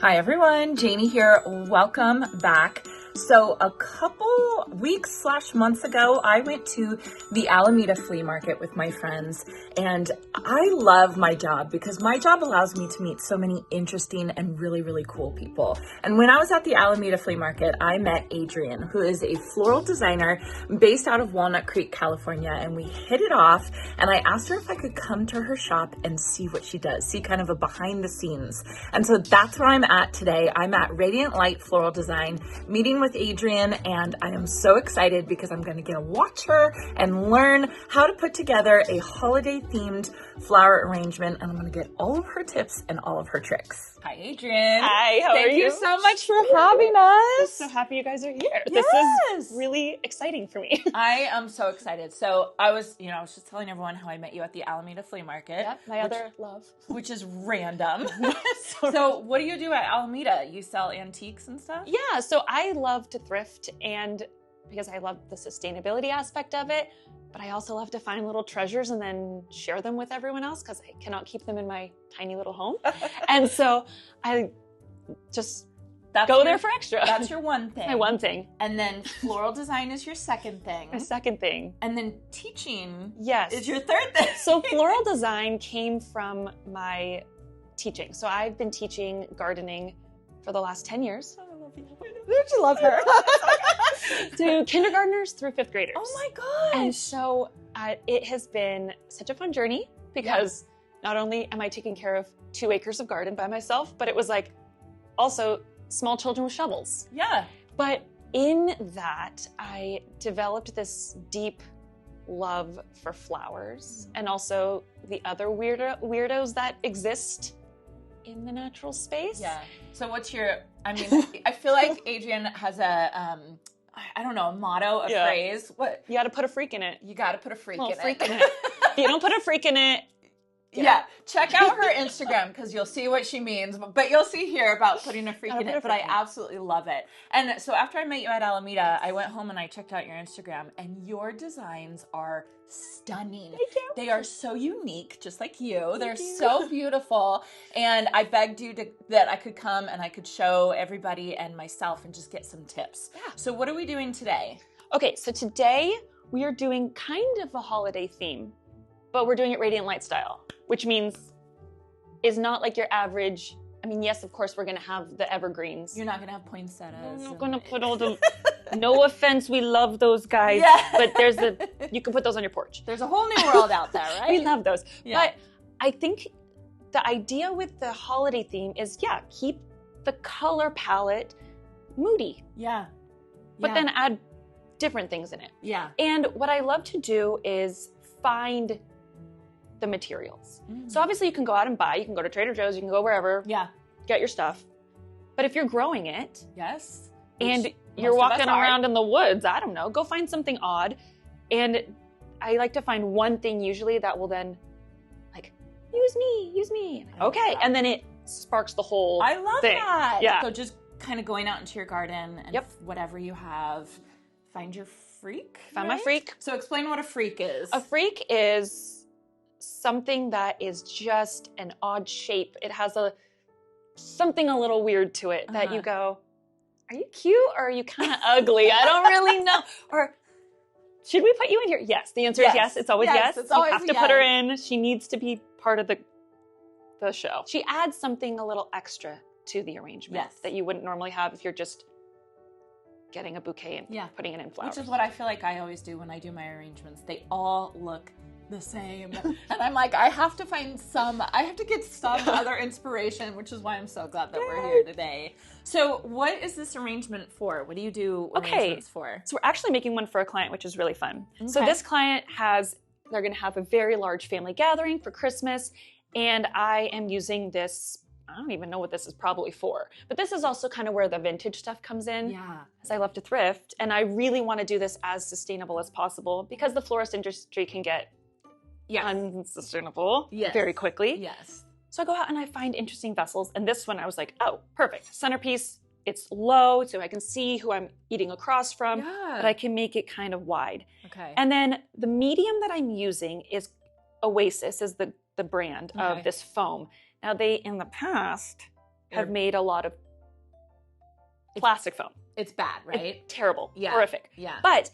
Hi everyone, Janie here. Welcome back. So a couple weeks / months ago, I went to the Alameda flea market with my friends, and I love my job because my job allows me to meet so many interesting and really, really cool people. And when I was at the Alameda flea market, I met Adrienne, who is a floral designer based out of Walnut Creek, California, and we hit it off, and I asked her if I could come to her shop and see what she does, see kind of a behind the scenes. And so that's where I'm at today. I'm at Radiant Floral Design, meeting with Adrienne, and I am so excited because I'm going to get to watch her and learn how to put together a holiday themed flower arrangement, and I'm going to get all of her tips and all of her tricks. Hi Adrienne. Hi, how are you? Thank you so much for having I'm us. so happy you guys are here. Yes. This is really exciting for me. I am so excited. So I was just telling everyone how I met you at the Alameda flea market. Yep, my other love. Which is random. So what do you do at Alameda? You sell antiques and stuff? Yeah, so I love to thrift, and because I love the sustainability aspect of it, but I also love to find little treasures and then share them with everyone else because I cannot keep them in my tiny little home. And so I just go there for extra. That's your one thing. My one thing. And then floral design is your second thing. My second thing. And then teaching is your third thing. So floral design came from my teaching. So I've been teaching gardening for the last 10 years. I love you. Don't you love her? To kindergartners through 5th graders. Oh my gosh. And so it has been such a fun journey because not only am I taking care of 2 acres of garden by myself, but it was like also small children with shovels. Yeah. But in that, I developed this deep love for flowers and also the other weirdos that exist in the natural space. Yeah. So what's your, I feel like Adrienne has a, I don't know, a motto, a phrase. What? You got to put a freak in it. You got to put a freak in it. If you don't put a freak in it. Check out her Instagram because you'll see what she means. But you'll see here about putting a freak in it. But I absolutely love it. And so after I met you at Alameda, I went home and I checked out your Instagram, and your designs are stunning. Thank you. They are so unique, just like you. They're so beautiful. And I begged you that I could come and I could show everybody and myself and just get some tips. Yeah. So what are we doing today? Okay, so today we are doing kind of a holiday theme, but we're doing it Radiant Light style, which means is not like your average. I mean, yes, of course, we're going to have the evergreens. You're not going to have poinsettias. I'm not going to put all the, no offense, we love those guys, but you can put those on your porch. There's a whole new world out there, right? We love those. Yeah. But I think the idea with the holiday theme is, keep the color palette moody. Yeah. But then add different things in it. Yeah. And what I love to do is find the materials. So obviously you can go out and buy, you can go to Trader Joe's, you can go wherever, get your stuff. But if you're growing it, and you're walking around in the woods, I don't know, go find something odd. And I like to find one thing usually that will then like, use me. Okay. And then it sparks the whole thing. I love that. Yeah. So just kind of going out into your garden and whatever you have, find your freak. Find my freak. So explain what a freak is. A freak is something that is just an odd shape. It has something a little weird to it that you go, are you cute or are you kind of ugly? I don't really know. Or should we put you in here? Yes. The answer is yes. It's always yes. It's always you have to put her in. She needs to be part of the show. She adds something a little extra to the arrangement that you wouldn't normally have if you're just getting a bouquet and putting it in flowers. Which is what I feel like I always do when I do my arrangements. They all look the same. And I'm like, I have to get some other inspiration, which is why I'm so glad that we're here today. So what is this arrangement for? What do you do arrangements for? So we're actually making one for a client, which is really fun. Okay. So this client they're going to have a very large family gathering for Christmas, and I am using this, I don't even know what this is probably for, but this is also kind of where the vintage stuff comes in. Yeah. As I love to thrift, and I really want to do this as sustainable as possible because the florist industry can get unsustainable very quickly. Yes. So I go out and I find interesting vessels, and this one I was like, oh, perfect. Centerpiece, it's low, so I can see who I'm eating across from, but I can make it kind of wide. Okay. And then the medium that I'm using is Oasis, is the brand of this foam. Now in the past, have made a lot of plastic foam. It's bad, right? It's terrible. Yeah. Horrific. Yeah. But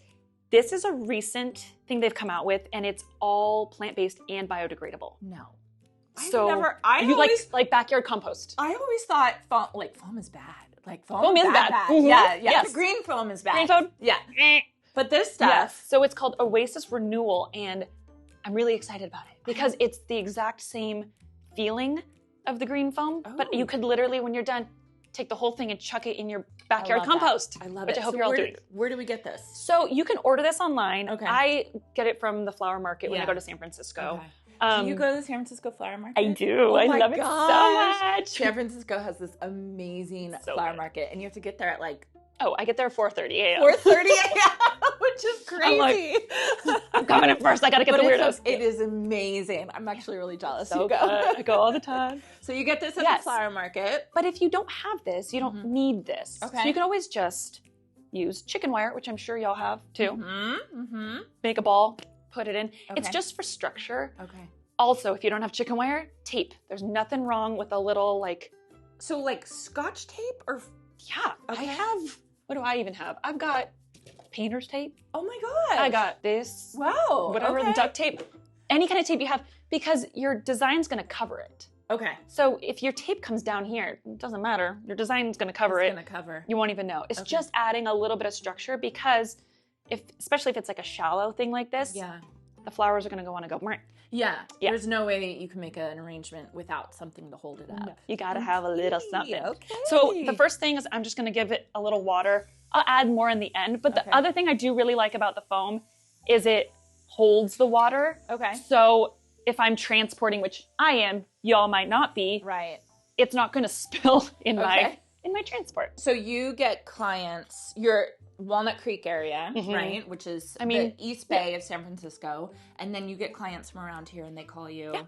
this is a recent thing they've come out with, and it's all plant-based and biodegradable. No. So you like backyard compost. I always thought foam is bad. Like foam is bad. Mm-hmm. Yeah. Yes. The green foam is bad. Green foam? Yeah. But this stuff. Yes. So it's called Oasis Renewal, and I'm really excited about it because it's the exact same feeling of the green foam, but you could literally, when you're done, take the whole thing and chuck it in your backyard compost. I love which it. I hope you're all doing. Where do we get this? So you can order this online. Okay. I get it from the flower market when I go to San Francisco. Okay. Do you go to the San Francisco flower market? I do. Oh I my love it so much. San Francisco has this amazing flower market, and you have to get there at like... Oh, I get there at 4:30 a.m. 4:30 a.m., which is crazy. I'm coming in first. I got to get the weirdos. It is amazing. I'm actually really jealous. So good. I go all the time. So you get this at the flower market. But if you don't have this, you don't need this. Okay. So you can always just use chicken wire, which I'm sure y'all have too. Make a ball, put it in. Okay. It's just for structure. Okay. Also, if you don't have chicken wire, tape. There's nothing wrong with a little So like Scotch tape or... Yeah. Okay. I have... What do I even have? I've got painter's tape. Oh my god! I got this. Wow. Whatever, duct tape. Any kind of tape you have, because your design's going to cover it. Okay. So if your tape comes down here, it doesn't matter. Your design's going to cover it. It's going to cover. You won't even know. It's just adding a little bit of structure, because especially if it's like a shallow thing like this, the flowers are going to want to go. Yeah. There's no way that you can make an arrangement without something to hold it up. No. You got to have a little something. Okay. So the first thing is I'm just going to give it a little water. I'll add more in the end. But the other thing I do really like about the foam is it holds the water. Okay. So if I'm transporting, which I am, y'all might not be. Right. It's not going to spill in my transport. So you get clients, your Walnut Creek area, right? Which is the East Bay of San Francisco. And then you get clients from around here and they call you. Yeah.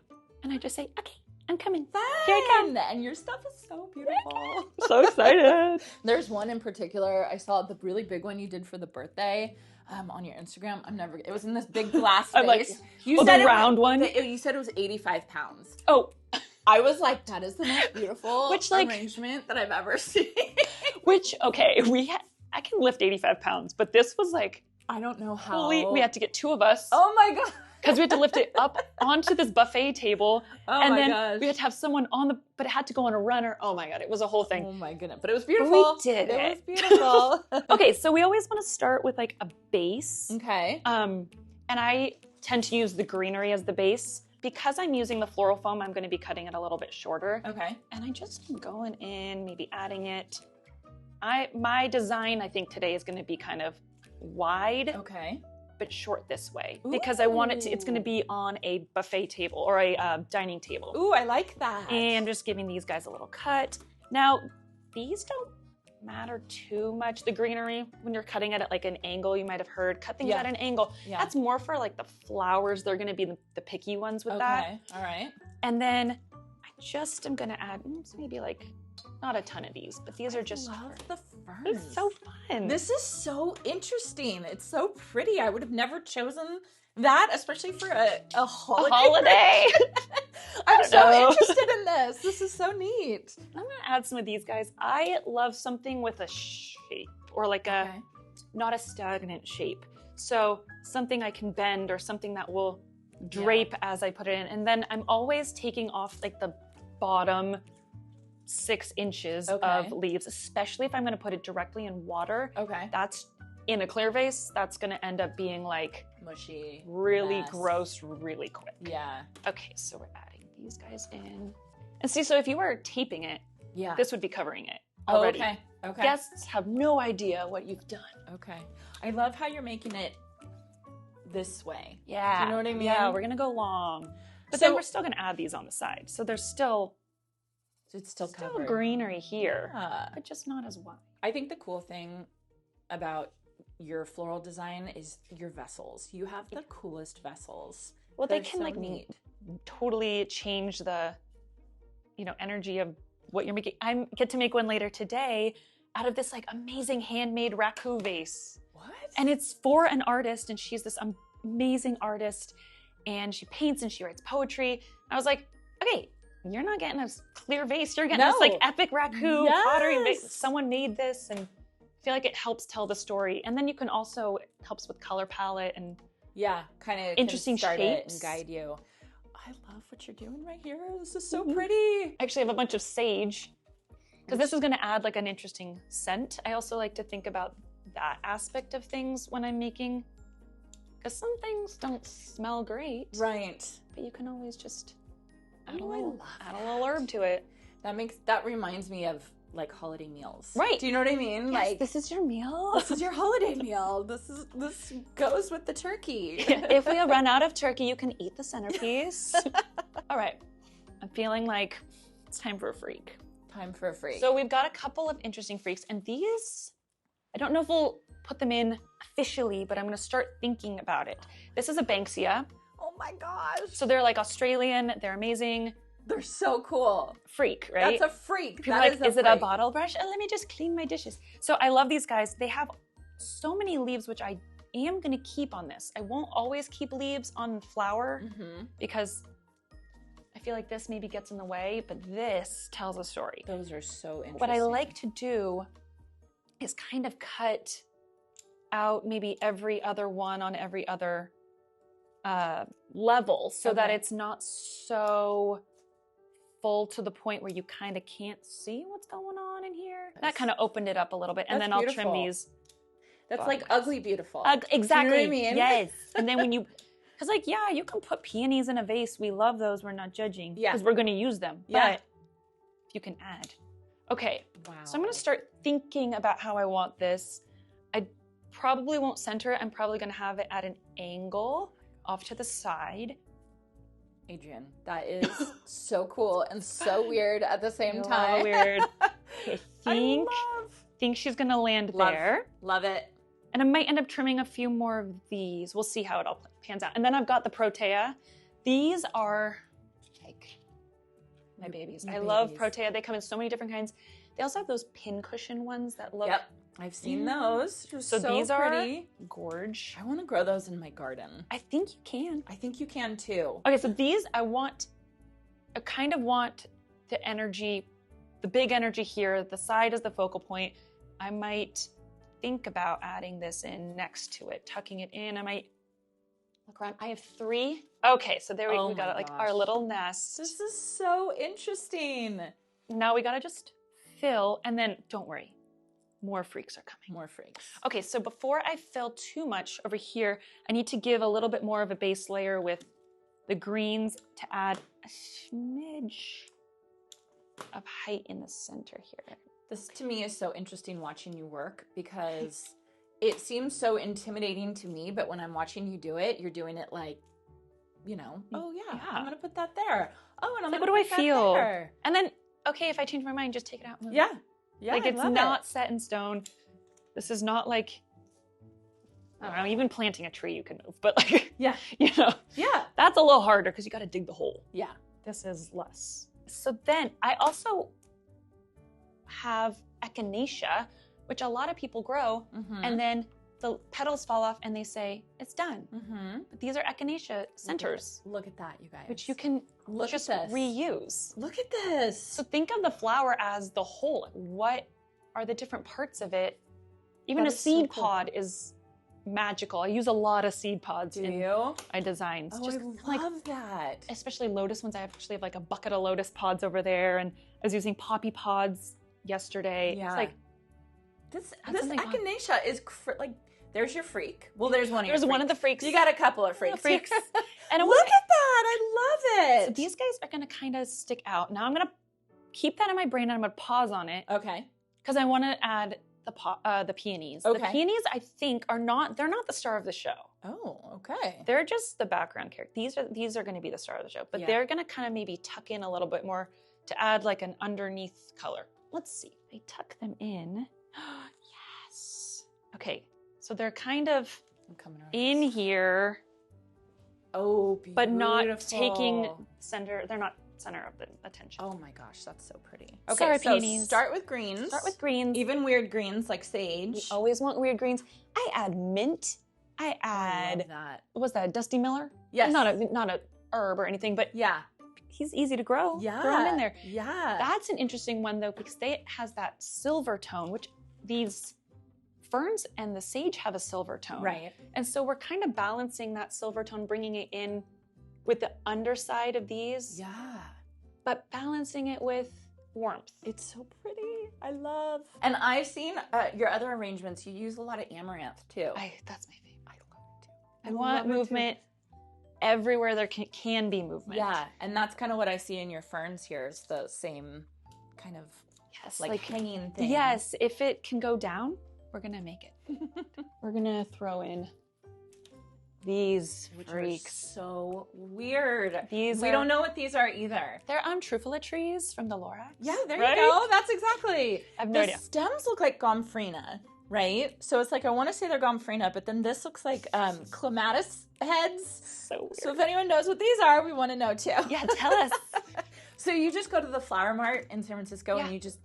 And I just say, okay, I'm coming. Fun. Here I come. And your stuff is so beautiful. So excited. There's one in particular. I saw the really big one you did for the birthday on your Instagram. It was in this big glass vase. You said the round one? You said it was 85 pounds. Oh. I was like, that is the most beautiful arrangement that I've ever seen. I can lift 85 pounds, but this was like, I don't know how. We had to get two of us. Oh my God. Because we had to lift it up onto this buffet table. Oh and my then gosh. we had to have someone but it had to go on a runner. Oh my God, it was a whole thing. Oh my goodness. But it was beautiful. We did it. It was beautiful. Okay, so we always want to start with like a base. Okay. And I tend to use the greenery as the base. Because I'm using the floral foam, I'm going to be cutting it a little bit shorter. Okay. And I just am going in, maybe adding it. My design, I think today is going to be kind of wide. Okay. But short this way. Because I want it's going to be on a buffet table or a dining table. Ooh, I like that. And I'm just giving these guys a little cut. Now, these don't matter too much. The greenery, when you're cutting it at like an angle, you might have heard, cut things at an angle. Yeah. That's more for like the flowers. They're going to be the picky ones with that. Okay, all right. And then I just am going to add maybe like not a ton of these, but these are just I love the ferns. It's so fun. This is so interesting. It's so pretty. I would have never chosen that, especially for a holiday. I'm so interested in this. This is so neat. I'm going to add some of these guys. I love something with a shape or like not a stagnant shape. So something I can bend or something that will drape as I put it in. And then I'm always taking off like the bottom 6 inches of leaves, especially if I'm going to put it directly in water. Okay. That's in a clear vase. That's going to end up being like mushy, really gross, really quick. Yeah. Okay, so we're adding these guys in. And see, so if you were taping it, this would be covering it already. Oh, okay. Guests have no idea what you've done. Okay. I love how you're making it this way. Yeah. Do you know what I mean? Yeah, we're going to go long. But then we're still going to add these on the side. So there's still... It's still covered. Greenery here, but just not as wide. I think the cool thing about your floral design is your vessels. You have the coolest vessels. Well, they can totally change the, energy of what you're making. I get to make one later today out of this like amazing handmade raku vase. What? And it's for an artist, and she's this amazing artist, and she paints and she writes poetry. I was like, okay, you're not getting a clear vase. You're getting this like epic raccoon pottery vase. Someone made this, and I feel like it helps tell the story. And then you can also, it helps with color palette and kind of interesting start shapes. It and guide you. I love what you're doing right here. This is so pretty. I actually have a bunch of sage because this is going to add like an interesting scent. I also like to think about that aspect of things when I'm making, because some things don't smell great. Right. But you can always just add a little herb to it. That reminds me of like holiday meals. Right. Do you know what I mean? Yes, like, this is your meal. This is your holiday meal. This goes with the turkey. If we run out of turkey, you can eat the centerpiece. All right. I'm feeling like it's time for a freak. Time for a freak. So we've got a couple of interesting freaks, and these, I don't know if we'll put them in officially, but I'm going to start thinking about it. This is a Banksia. Oh my gosh. So they're like Australian. They're amazing. They're so cool. Freak, right? That's a freak. People are like, is it a bottle brush? Oh, let me just clean my dishes. So I love these guys. They have so many leaves, which I am going to keep on this. I won't always keep leaves on flower because I feel like this maybe gets in the way, but this tells a story. Those are so interesting. What I like to do is kind of cut out maybe every other one on every other level so that it's not so full to the point where you kind of can't see what's going on in here. That kind of opened it up a little bit. And then I'll trim these. That's like ugly beautiful. Exactly. You know what I mean? Yes. And then when you, because like, yeah, you can put peonies in a vase. We love those. We're not judging. Yeah. Because we're going to use them. Yeah. But you can add. Okay. Wow. So I'm going to start thinking about how I want this. I probably won't center it. I'm probably going to have it at an angle off to the side. Adrienne, that is so cool and so weird at the same time. Weird. Okay, I think she's gonna land there. Love it. And I might end up trimming a few more of these. We'll see how it all pans out. And then I've got the Protea. These are like my babies. I love Protea. They come in so many different kinds. They also have those pin cushion ones that look. Yep. I've seen those. So these pretty. Are gorge. I want to grow those in my garden. I think you can. I think you can too. Okay, so these I kind of want the energy, the big energy here. The side is the focal point. I might think about adding this in next to it, tucking it in. I might look around. I have 3. Okay, so there we got it, like our little nest. This is so interesting. Now we got to just fill, and then don't worry. More freaks are coming. More freaks. Okay, so before I fill too much over here, I need to give a little bit more of a base layer with the greens to add a smidge of height in the center here. This to me is so interesting watching you work because it seems so intimidating to me, but when I'm watching you do it, you're doing it like, you know, oh yeah. I'm gonna put that there. Oh, and I'm like, gonna what do I feel? There. And then, okay, if I change my mind, just take it out. Yeah. Yeah, like it's not set in stone. This is not like, I don't know, even planting a tree you can move, but like, yeah, you know, that's a little harder because you got to dig the hole. Yeah. This is less. So then I also have echinacea, which a lot of people grow, and then the petals fall off and they say, it's done. But these are echinacea centers. Look at that, you guys. Which you can just reuse. Look at this. So think of the flower as the whole. What are the different parts of it? Even a seed pod is magical. I use a lot of seed pods in my designs. Oh, just I love that. Especially lotus ones. I actually have like a bucket of lotus pods over there, and I was using poppy pods yesterday. Yeah. It's like this echinacea is like, there's your freak. Well, there's one of your freaks. One of the freaks. You got a couple of freaks. And look at that. I love it. So these guys are going to kind of stick out. Now I'm going to keep that in my brain and I'm going to pause on it. Okay. Because I want to add the peonies. Okay. The peonies, I think, they're not the star of the show. Oh, okay. They're just the background character. These are going to be the star of the show. But they're going to kind of maybe tuck in a little bit more to add like an underneath color. Let's see. I tuck them in. Yes. Okay. So they're kind of in here. Oh, beautiful. But not taking center. They're not center of the attention. Oh my gosh, that's so pretty. Okay, sorry, so peonies. Start with greens. Even weird greens like sage. You always want weird greens. I add mint. I love that. What was that? Dusty Miller? Yes. Not a herb or anything, but he's easy to grow. Yeah. Throw him in there. Yeah. That's an interesting one though, because it has that silver tone, which these ferns and the sage have a silver tone. Right. And so we're kind of balancing that silver tone, bringing it in with the underside of these. Yeah. But balancing it with warmth. It's so pretty. I love. And I've seen your other arrangements. You use a lot of amaranth too. That's my favorite. I love it too. I want movement everywhere there can be movement. Yeah, and that's kind of what I see in your ferns here. Is the same kind of like hanging thing. Yes, if it can go down, we're gonna make it. We're gonna throw in these freaks. So weird. We don't know what these are either. They're truffula trees from the Lorax. Yeah, there you go. That's exactly. I have no idea. The stems look like gomphrena, right? So it's like, I want to say they're gomphrena, but then this looks like clematis heads. So weird. So if anyone knows what these are, we want to know too. Yeah, tell us. So you just go to the flower mart in San Francisco and you just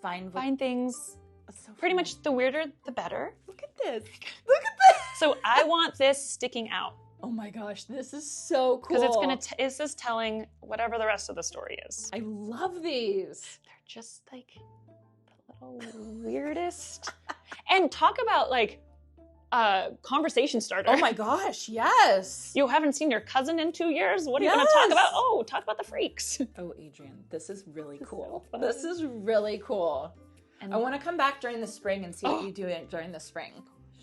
find things. So pretty much the weirder, the better. Look at this. Look at this. So I want this sticking out. Oh my gosh, this is so cool. Because this is telling whatever the rest of the story is. I love these. They're just like the little weirdest. And talk about like conversation starter. Oh my gosh, yes. You haven't seen your cousin in 2 years? What are you going to talk about? Oh, talk about the freaks. Oh, Adrienne, this is really cool. This is really cool. And I want to come back during the spring and see what you do during the spring.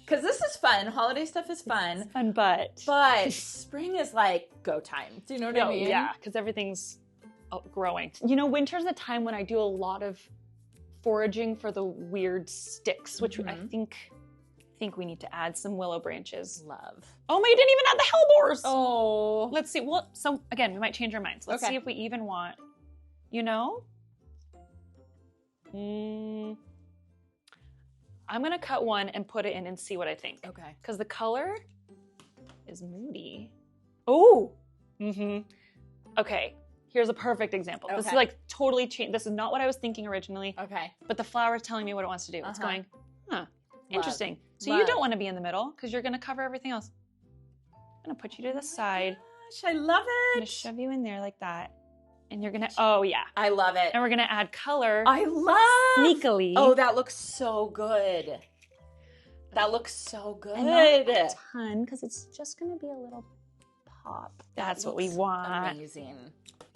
Because this is fun. Holiday stuff is fun. It's fun, but spring is like go time. Do you know what I mean? Yeah, because everything's growing. You know, winter's the time when I do a lot of foraging for the weird sticks, which I think we need to add some willow branches. Love. Oh my, you didn't even add the hellebores. Oh. Let's see. Well, so again, we might change our minds. Let's see if we even want, you know? I'm going to cut one and put it in and see what I think. Okay. Because the color is moody. Oh. Okay. Here's a perfect example. This is like totally changed. This is not what I was thinking originally. Okay. But the flower is telling me what it wants to do. It's going, interesting. So you don't want to be in the middle because you're going to cover everything else. I'm going to put you to the side. Gosh, I love it. I'm going to shove you in there like that. And you're going to, I love it. And we're going to add color. I love. Sneakily. Oh, that looks so good. That looks so good. And not a ton because it's just going to be a little pop. That's what we want. Amazing.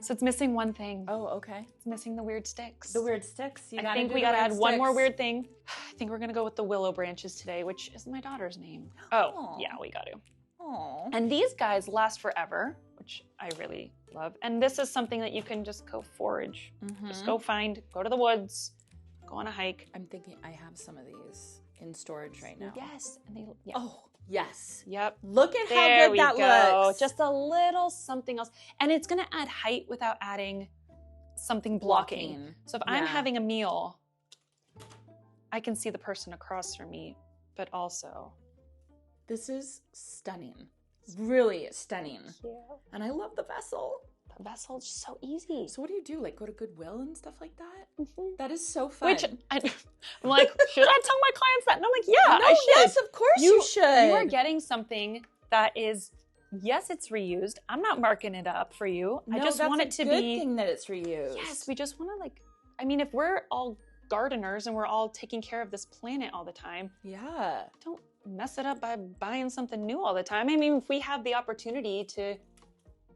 So it's missing one thing. Oh, okay. It's missing the weird sticks. The weird sticks. I think we got to add one more weird thing. I think we're going to go with the willow branches today, which is my daughter's name. Oh, yeah, we got to. Aww. And these guys last forever, which I really love. And this is something that you can just go forage. Just go to the woods, go on a hike. I'm thinking I have some of these in storage right now. Yes. And Oh, yes. Yep. Look at how good that looks. Just a little something else. And it's going to add height without adding something blocking. So if I'm having a meal, I can see the person across from me, but also... This is stunning. Really stunning. Yeah. And I love the vessel. The vessel is just so easy. So what do you do? Like go to Goodwill and stuff like that? That is so fun. Which I'm like, should I tell my clients that? And I'm like, yeah, I should. Yes, of course you should. You are getting something that is, yes, it's reused. I'm not marking it up for you. I just want it to be. It's a good thing that it's reused. Yes, we just want to if we're all gardeners and we're all taking care of this planet all the time. Yeah. Don't mess it up by buying something new all the time. I mean, if we have the opportunity to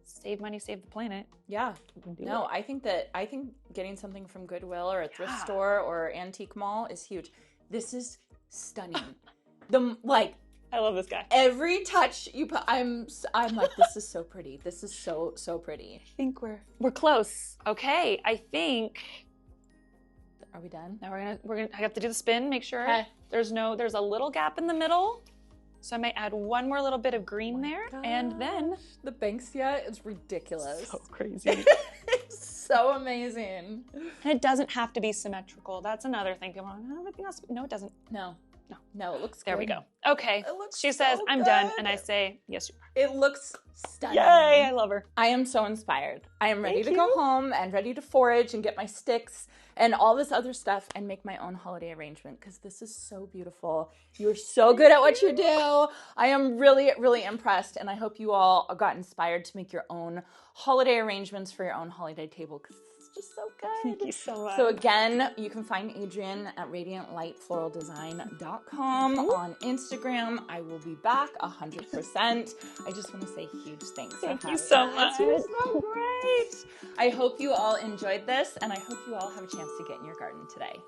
save money, save the planet. Yeah. No, I think getting something from Goodwill or a thrift store or antique mall is huge. This is stunning. I love this guy. Every touch you put, I'm like, this is so pretty. This is so pretty. I think we're close. Okay, I think. Are we done? Now I have to do the spin, make sure okay. There's a little gap in the middle. So I might add one more little bit of green there. Gosh. And then the Banksia is ridiculous. So crazy. It's so amazing. And it doesn't have to be symmetrical. That's another thing. Everything else, no, it doesn't. No. No, it looks good. There we go. Okay. She says, so I'm good. done. And I say, yes, you are. It looks stunning. Yay, I love her. I am so inspired. I am ready to go home and ready to forage and get my sticks and all this other stuff and make my own holiday arrangement because this is so beautiful. You're so good at what you do. I am really, really impressed, and I hope you all got inspired to make your own holiday arrangements for your own holiday table because it's just so good. Thank you so much. So again, you can find Adrienne at radiantlightfloraldesign.com on Instagram. I will be back 100%. I just want to say huge thanks. Thank you so much. You're so great. I hope you all enjoyed this, and I hope you all have a chance to get in your garden today.